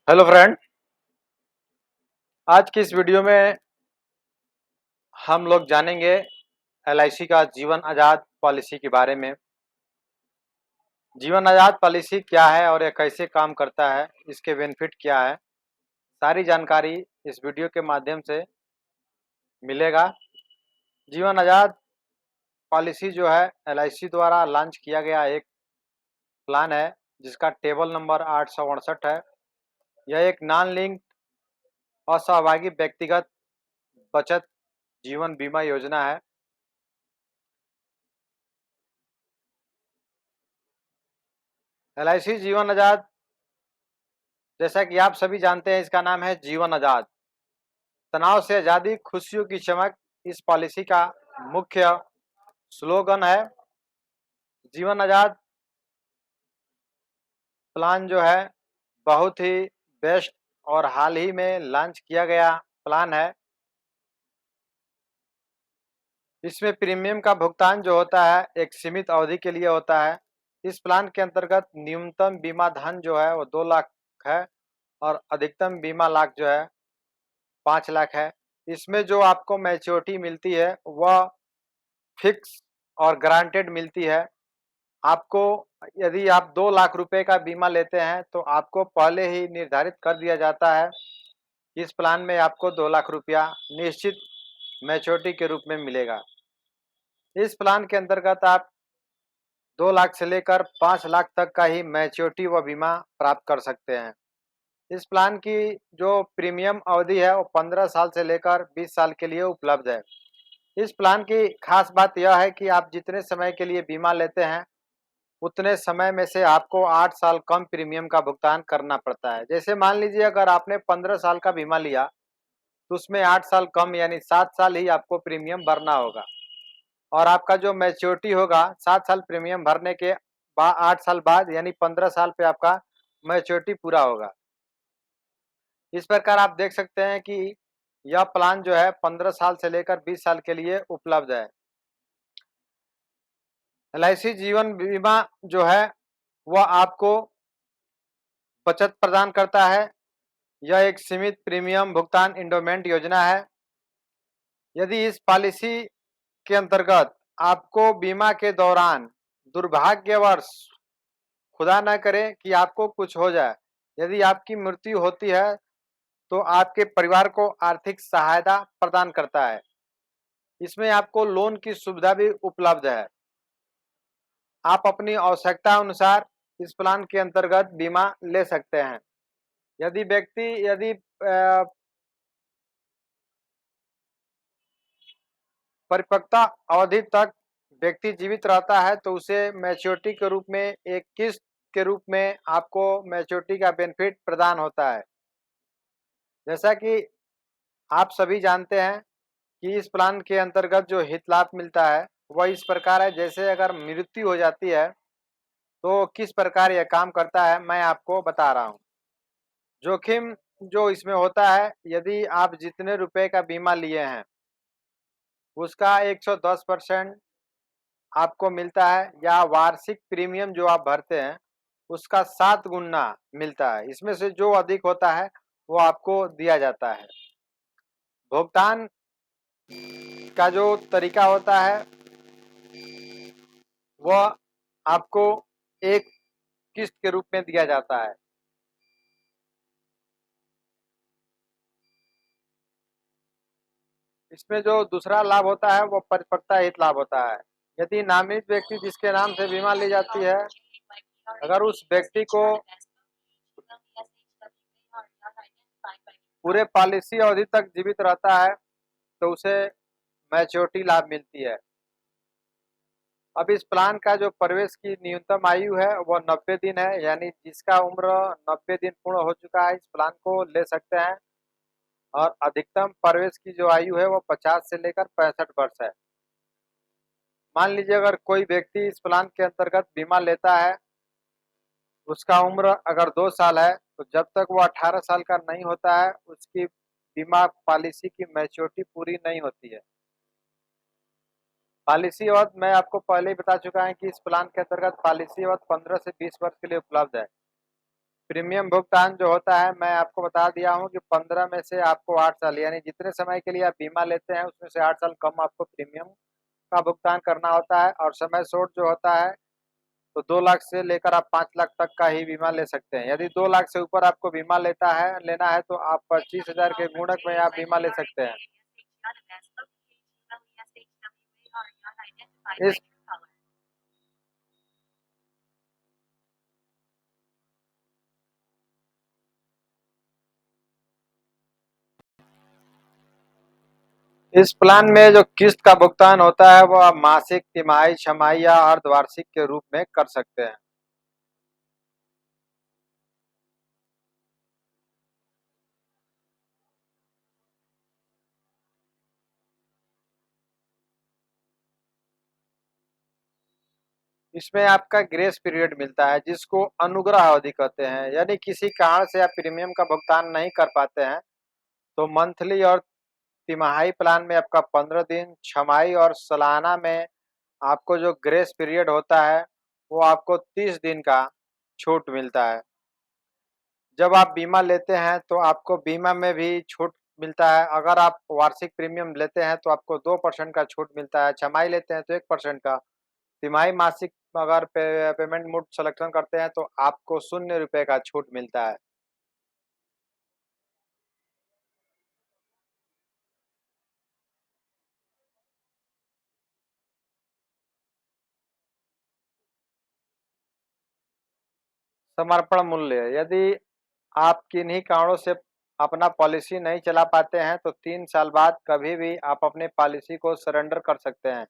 Hello friend. आज की इस वीडियो में हम लोग जानेंगे एलआईसी का जीवन आज़ाद पॉलिसी के बारे में। जीवन आज़ाद पॉलिसी क्या है और यह कैसे काम करता है, इसके बेनिफिट क्या है, सारी जानकारी इस वीडियो के माध्यम से मिलेगा। जीवन आज़ाद पॉलिसी जो है एलआईसी द्वारा लॉन्च किया गया एक प्लान है जिसका टेबल नंबर 868 है। यह एक नॉन लिंक्ड असहभागी व्यक्तिगत बचत जीवन बीमा योजना है। एलआईसी जीवन आज़ाद, जैसा कि आप सभी जानते हैं, इसका नाम है जीवन आज़ाद। तनाव से आज़ादी, खुशियों की चमक इस पॉलिसी का मुख्य स्लोगन है। जीवन आज़ाद प्लान जो है बहुत ही बेस्ट और हाल ही में लॉन्च किया गया प्लान है। इसमें प्रीमियम का भुगतान जो होता है एक सीमित अवधि के लिए होता है। इस प्लान के अंतर्गत न्यूनतम बीमा धन जो है वो 2 लाख है और अधिकतम बीमा लाख जो है 5 लाख है। इसमें जो आपको मैच्योरिटी मिलती है वह फिक्स और गारंटेड मिलती है। आपको यदि आप 2 लाख रुपए का बीमा लेते हैं तो आपको पहले ही निर्धारित कर दिया जाता है, इस प्लान में आपको 2 लाख रुपया निश्चित मैच्योरिटी के रूप में मिलेगा। इस प्लान के अंतर्गत आप 2 लाख से लेकर 5 लाख तक का ही मैच्योरिटी व बीमा प्राप्त कर सकते हैं। इस प्लान की जो प्रीमियम अवधि है वो 15 साल से लेकर 20 साल के लिए उपलब्ध है। इस प्लान की खास बात यह है कि आप जितने समय के लिए बीमा लेते हैं उतने समय में से आपको 8 साल कम प्रीमियम का भुगतान करना पड़ता है। जैसे मान लीजिए अगर आपने 15 साल का बीमा लिया तो उसमें 8 साल कम यानी 7 साल ही आपको प्रीमियम भरना होगा और आपका जो मैच्योरिटी होगा 7 साल प्रीमियम भरने के 8 साल बाद यानी 15 साल पे आपका मैच्योरिटी पूरा होगा। इस प्रकार आप देख सकते हैं कि यह प्लान जो है 15 साल से लेकर 20 साल के लिए उपलब्ध है। एलआईसी जीवन बीमा जो है वह आपको बचत प्रदान करता है। यह एक सीमित प्रीमियम भुगतान एंडोमेंट योजना है। यदि इस पॉलिसी के अंतर्गत आपको बीमा के दौरान दुर्भाग्यवश खुदा न करे कि आपको कुछ हो जाए, यदि आपकी मृत्यु होती है तो आपके परिवार को आर्थिक सहायता प्रदान करता है। इसमें आपको लोन की सुविधा भी उपलब्ध है। आप अपनी आवश्यकता अनुसार इस प्लान के अंतर्गत बीमा ले सकते हैं। यदि परिपक्वता अवधि तक व्यक्ति जीवित रहता है तो उसे मैच्योरिटी के रूप में एक किस्त के रूप में आपको मैच्योरिटी का बेनिफिट प्रदान होता है। जैसा कि आप सभी जानते हैं कि इस प्लान के अंतर्गत जो हित लाभ मिलता है वह इस प्रकार है। जैसे अगर मृत्यु हो जाती है तो किस प्रकार यह काम करता है मैं आपको बता रहा हूँ। जोखिम जो इसमें होता है, यदि आप जितने रुपए का बीमा लिए हैं उसका 110% आपको मिलता है या वार्षिक प्रीमियम जो आप भरते हैं उसका 7 गुना मिलता है। इसमें से जो अधिक होता है वो आपको दिया जाता है। भुगतान का जो तरीका होता है वह आपको एक किस्त के रूप में दिया जाता है। इसमें जो दूसरा लाभ होता है वो परिपक्वता हित लाभ होता है। यदि नामित व्यक्ति जिसके नाम से बीमा ली जाती है, अगर उस व्यक्ति को पूरे पॉलिसी अवधि तक जीवित रहता है तो उसे मैच्योरिटी लाभ मिलती है। अब इस प्लान का जो प्रवेश की न्यूनतम आयु है वह 90 दिन है, यानी जिसका उम्र 90 दिन पूर्ण हो चुका है इस प्लान को ले सकते हैं। और अधिकतम प्रवेश की जो आयु है वो 50 से लेकर 65 वर्ष है। मान लीजिए अगर कोई व्यक्ति इस प्लान के अंतर्गत बीमा लेता है, उसका उम्र अगर 2 साल है तो जब तक वो 18 साल का नहीं होता है उसकी बीमा पॉलिसी की मैच्योरिटी पूरी नहीं होती है। पॉलिसी अवधि मैं आपको पहले ही बता चुका है कि इस प्लान के अंतर्गत पॉलिसी अवधि 15 से 20 वर्ष के लिए उपलब्ध है। प्रीमियम भुगतान जो होता है मैं आपको बता दिया हूँ कि 15 में से आपको 8 साल यानी जितने समय के लिए आप बीमा लेते हैं उसमें से 8 साल कम आपको प्रीमियम का भुगतान करना होता है। और समय शोर्ट जो होता है तो 2 लाख से लेकर आप 5 लाख तक का ही बीमा ले सकते हैं। यदि 2 लाख से ऊपर आपको बीमा लेना है तो आप 25,000 के गुणक में आप बीमा ले सकते हैं। इस इस प्लान में जो किस्त का भुगतान होता है वो आप मासिक, तिमाही, छमाही या अर्धवार्षिक के रूप में कर सकते हैं। इसमें आपका ग्रेस पीरियड मिलता है जिसको अनुग्रह अवधि कहते हैं। यदि किसी कारण से आप प्रीमियम का भुगतान नहीं कर पाते हैं तो मंथली और तिमाही प्लान में आपका 15 दिन, छमाही और सालाना में आपको जो ग्रेस पीरियड होता है वो आपको 30 दिन का छूट मिलता है। जब आप बीमा लेते हैं तो आपको बीमा में भी छूट मिलता है। अगर आप वार्षिक प्रीमियम लेते हैं तो आपको 2% का छूट मिलता है, छमाही लेते हैं तो 1% का, तिमाही, मासिक अगर पेमेंट मोड सिलेक्शन करते हैं तो आपको ₹0 का छूट मिलता है। समर्पण मूल्य, यदि आप किन्हीं कारणों से अपना पॉलिसी नहीं चला पाते हैं तो 3 साल बाद कभी भी आप अपनी पॉलिसी को सरेंडर कर सकते हैं।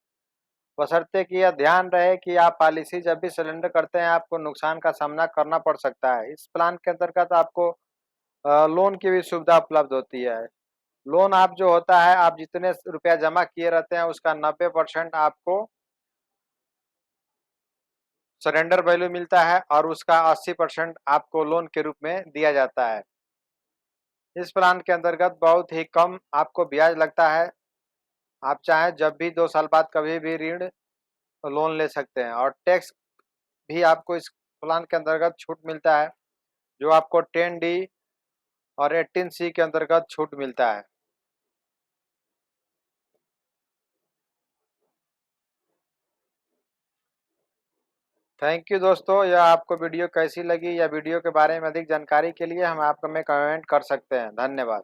बशर्ते कि यह ध्यान रहे कि आप पॉलिसी जब भी सरेंडर करते हैं आपको नुकसान का सामना करना पड़ सकता है। इस प्लान के अंतर्गत आपको लोन की भी सुविधा उपलब्ध होती है। लोन आप जो होता है आप जितने रुपया जमा किए रहते हैं उसका 90% आपको सरेंडर वैल्यू मिलता है और उसका 80% आपको लोन के रूप में दिया जाता है। इस प्लान के अंतर्गत बहुत ही कम आपको ब्याज लगता है। आप चाहें जब भी 2 साल बाद कभी भी ऋण लोन ले सकते हैं और टैक्स भी आपको इस प्लान के अंतर्गत छूट मिलता है, जो आपको 10 डी और 18 सी के अंतर्गत छूट मिलता है। थैंक यू दोस्तों, यह आपको वीडियो कैसी लगी या वीडियो के बारे में अधिक जानकारी के लिए हम आपको में कमेंट कर सकते हैं। धन्यवाद।